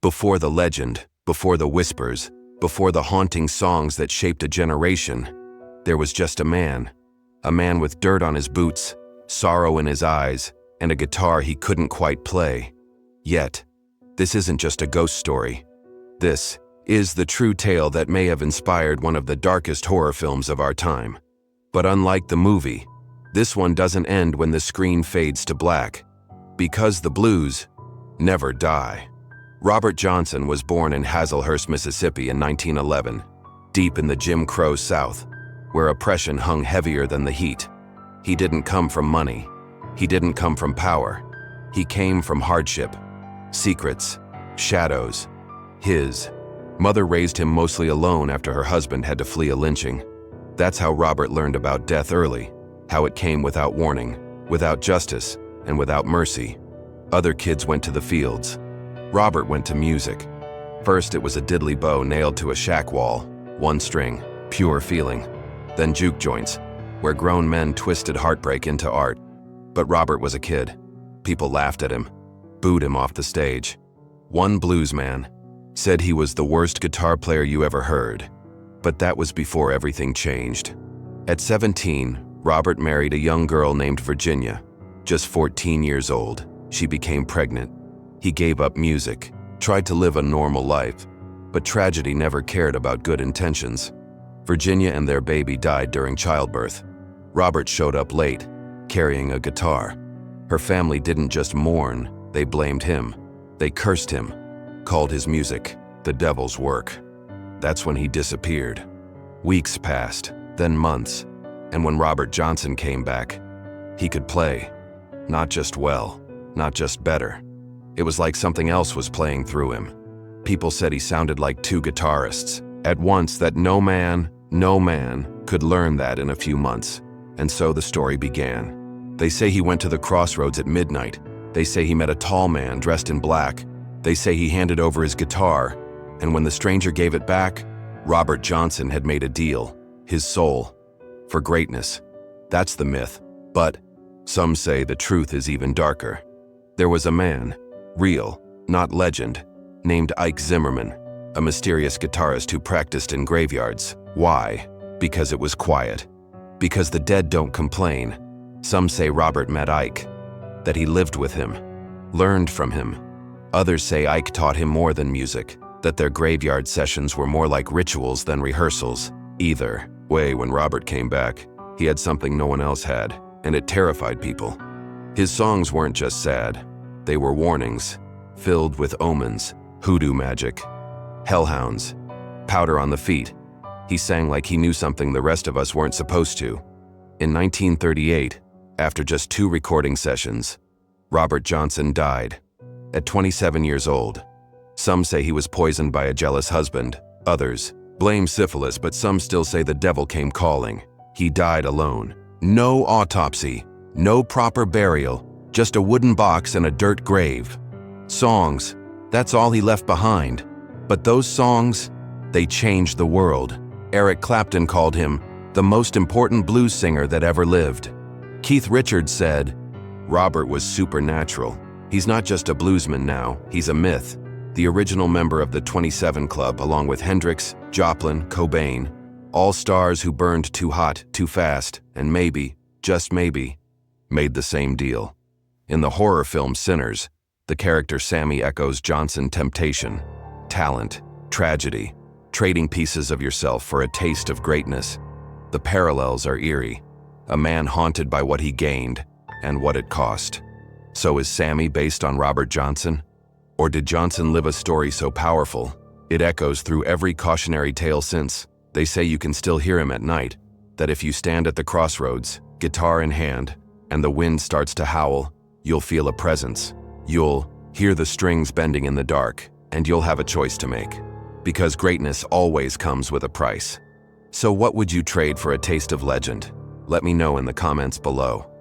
Before the legend, before the whispers, before the haunting songs that shaped a generation, there was just a man with dirt on his boots, sorrow in his eyes, and a guitar he couldn't quite play. Yet, this isn't just a ghost story. This is the true tale that may have inspired one of the darkest horror films of our time. But unlike the movie, this one doesn't end when the screen fades to black, because the blues never die. Robert Johnson was born in Hazlehurst, Mississippi in 1911, deep in the Jim Crow South, where oppression hung heavier than the heat. He didn't come from money. He didn't come from power. He came from hardship, secrets, shadows. His mother raised him mostly alone after her husband had to flee a lynching. That's how Robert learned about death early, how it came without warning, without justice, and without mercy. Other kids went to the fields. Robert went to music. First, it was a diddly bow nailed to a shack wall, one string, pure feeling. Then juke joints, where grown men twisted heartbreak into art. But Robert was a kid. People laughed at him, booed him off the stage. One bluesman said he was the worst guitar player you ever heard. But that was before everything changed. At 17, Robert married a young girl named Virginia. Just 14 years old, she became pregnant. He gave up music, tried to live a normal life, but tragedy never cared about good intentions. Virginia and their baby died during childbirth. Robert showed up late, carrying a guitar. Her family didn't just mourn, they blamed him. They cursed him, called his music the devil's work. That's when he disappeared. Weeks passed, then months, and when Robert Johnson came back, he could play. Not just well, not just better. It was like something else was playing through him. People said he sounded like two guitarists at once, that no man could learn that in a few months. And so the story began. They say he went to the Crossroads at midnight. They say he met a tall man dressed in black. They say he handed over his guitar, and when the stranger gave it back, Robert Johnson had made a deal, his soul, for greatness. That's the myth, but some say the truth is even darker. There was a man, real, not legend, named Ike Zimmerman, a mysterious guitarist who practiced in graveyards. Why? Because it was quiet. Because the dead don't complain. Some say Robert met Ike, that he lived with him, learned from him. Others say Ike taught him more than music, that their graveyard sessions were more like rituals than rehearsals. Either way, when Robert came back, he had something no one else had, and it terrified people. His songs weren't just sad. They were warnings, filled with omens, hoodoo magic, hellhounds, powder on the feet. He sang like he knew something the rest of us weren't supposed to. In 1938, after just 2 recording sessions, Robert Johnson died at 27 years old. Some say he was poisoned by a jealous husband. Others blame syphilis, but some still say the devil came calling. He died alone. No autopsy, no proper burial, just a wooden box and a dirt grave. Songs, that's all he left behind. But those songs, they changed the world. Eric Clapton called him the most important blues singer that ever lived. Keith Richards said, Robert was supernatural. He's not just a bluesman now, he's a myth. The original member of the 27 Club, along with Hendrix, Joplin, Cobain, all stars who burned too hot, too fast, and maybe, just maybe, made the same deal. In the horror film Sinners, the character Sammy echoes Johnson temptation, talent, tragedy, trading pieces of yourself for a taste of greatness. The parallels are eerie, a man haunted by what he gained and what it cost. So is Sammy based on Robert Johnson? Or did Johnson live a story so powerful, it echoes through every cautionary tale since? They say you can still hear him at night, that if you stand at the crossroads, guitar in hand, and the wind starts to howl, you'll feel a presence. You'll hear the strings bending in the dark, and you'll have a choice to make. Because greatness always comes with a price. So what would you trade for a taste of legend? Let me know in the comments below.